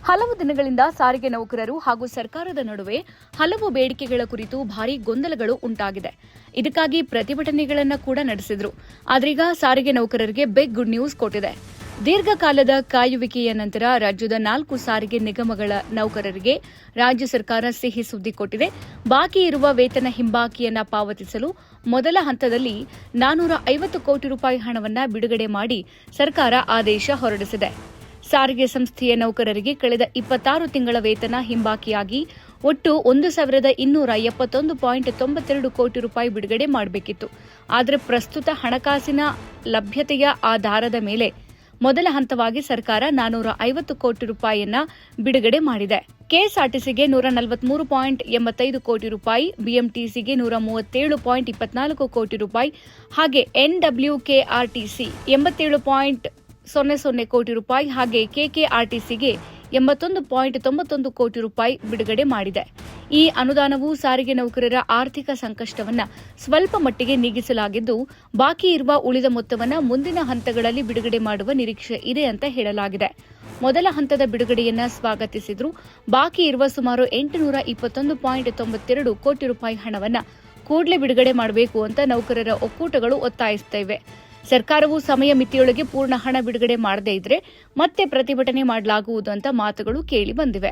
ಹಲವು ದಿನಗಳಿಂದ ಸಾರಿಗೆ ನೌಕರರು ಹಾಗೂ ಸರ್ಕಾರದ ನಡುವೆ ಹಲವು ಬೇಡಿಕೆಗಳ ಕುರಿತು ಭಾರೀ ಗೊಂದಲಗಳು ಉಂಟಾಗಿದೆ. ಇದಕ್ಕಾಗಿ ಪ್ರತಿಭಟನೆಗಳನ್ನು ಕೂಡ ನಡೆಸಿದ್ರು. ಆದ್ರೀಗ ಸಾರಿಗೆ ನೌಕರರಿಗೆ ಬಿಗ್ ಗುಡ್ ನ್ಯೂಸ್ ಕೊಟ್ಟಿದೆ. ದೀರ್ಘಕಾಲದ ಕಾಯುವಿಕೆಯ ನಂತರ ರಾಜ್ಯದ 4 ಸಾರಿಗೆ ನಿಗಮಗಳ ನೌಕರರಿಗೆ ರಾಜ್ಯ ಸರ್ಕಾರ ಸಿಹಿ ಸುದ್ದಿ ಕೊಟ್ಟಿದೆ. ಬಾಕಿ ಇರುವ ವೇತನ ಹಿಂಬಾಕಿಯನ್ನು ಪಾವತಿಸಲು ಮೊದಲ ಹಂತದಲ್ಲಿ 450 ಕೋಟಿ ರೂಪಾಯಿ ಹಣವನ್ನು ಬಿಡುಗಡೆ ಮಾಡಿ ಸರ್ಕಾರ ಆದೇಶ ಹೊರಡಿಸಿದೆ. ಸಾರಿಗೆ ಸಂಸ್ಥೆಯ ನೌಕರರಿಗೆ ಕಳೆದ 26 ತಿಂಗಳ ವೇತನ ಹಿಂಬಾಕಿಯಾಗಿ ಒಟ್ಟು 1,271.92 ಕೋಟಿ ರೂಪಾಯಿ ಬಿಡುಗಡೆ ಮಾಡಬೇಕಿತ್ತು. ಆದರೆ ಪ್ರಸ್ತುತ ಹಣಕಾಸಿನ ಲಭ್ಯತೆಯ ಆಧಾರದ ಮೇಲೆ ಮೊದಲ ಹಂತವಾಗಿ ಸರ್ಕಾರ 450 ಕೋಟಿ ರೂಪಾಯಿಯನ್ನ ಬಿಡುಗಡೆ ಮಾಡಿದೆ. ಕೆಎಸ್ಆರ್ಟಿಸಿಗೆ 143.85 ಕೋಟಿ ರೂಪಾಯಿ, ಬಿಎಂಟಿಸಿಗೆ 137.24 ಕೋಟಿ ರೂಪಾಯಿ, ಹಾಗೆ ಎನ್ಡಬ್ಲ್ಯೂಕೆಆರ್ಟಿಸಿ 87.00 ಕೋಟಿ ರೂಪಾಯಿ, ಹಾಗೆ ಕೆಕೆಆರ್ಟಿಸಿಗೆ 81.91 ಕೋಟಿ ರೂಪಾಯಿ ಬಿಡುಗಡೆ ಮಾಡಿದೆ. ಈ ಅನುದಾನವು ಸಾರಿಗೆ ನೌಕರರ ಆರ್ಥಿಕ ಸಂಕಷ್ಟವನ್ನು ಸ್ವಲ್ಪ ಮಟ್ಟಿಗೆ ನೀಗಿಸಲಾಗಿದ್ದು, ಬಾಕಿ ಇರುವ ಉಳಿದ ಮೊತ್ತವನ್ನು ಮುಂದಿನ ಹಂತಗಳಲ್ಲಿ ಬಿಡುಗಡೆ ಮಾಡುವ ನಿರೀಕ್ಷೆ ಇದೆ ಅಂತ ಹೇಳಲಾಗಿದೆ. ಮೊದಲ ಹಂತದ ಬಿಡುಗಡೆಯನ್ನು ಸ್ವಾಗತಿಸಿದ್ರು. ಬಾಕಿ ಇರುವ ಸುಮಾರು 821.92 ಕೋಟಿ ರೂಪಾಯಿ ಹಣವನ್ನು ಕೂಡಲೇ ಬಿಡುಗಡೆ ಮಾಡಬೇಕು ಅಂತ ನೌಕರರ ಒಕ್ಕೂಟಗಳು ಒತ್ತಾಯಿಸುತ್ತಿವೆ. ಸರ್ಕಾರವು ಸಮಯ ಮಿತಿಯೊಳಗೆ ಪೂರ್ಣ ಹಣ ಬಿಡುಗಡೆ ಮಾಡದೇ ಇದ್ರೆ ಮತ್ತೆ ಪ್ರತಿಭಟನೆ ಮಾಡಲಾಗುವುದು ಅಂತ ಮಾತುಗಳು ಕೇಳಿ ಬಂದಿವೆ.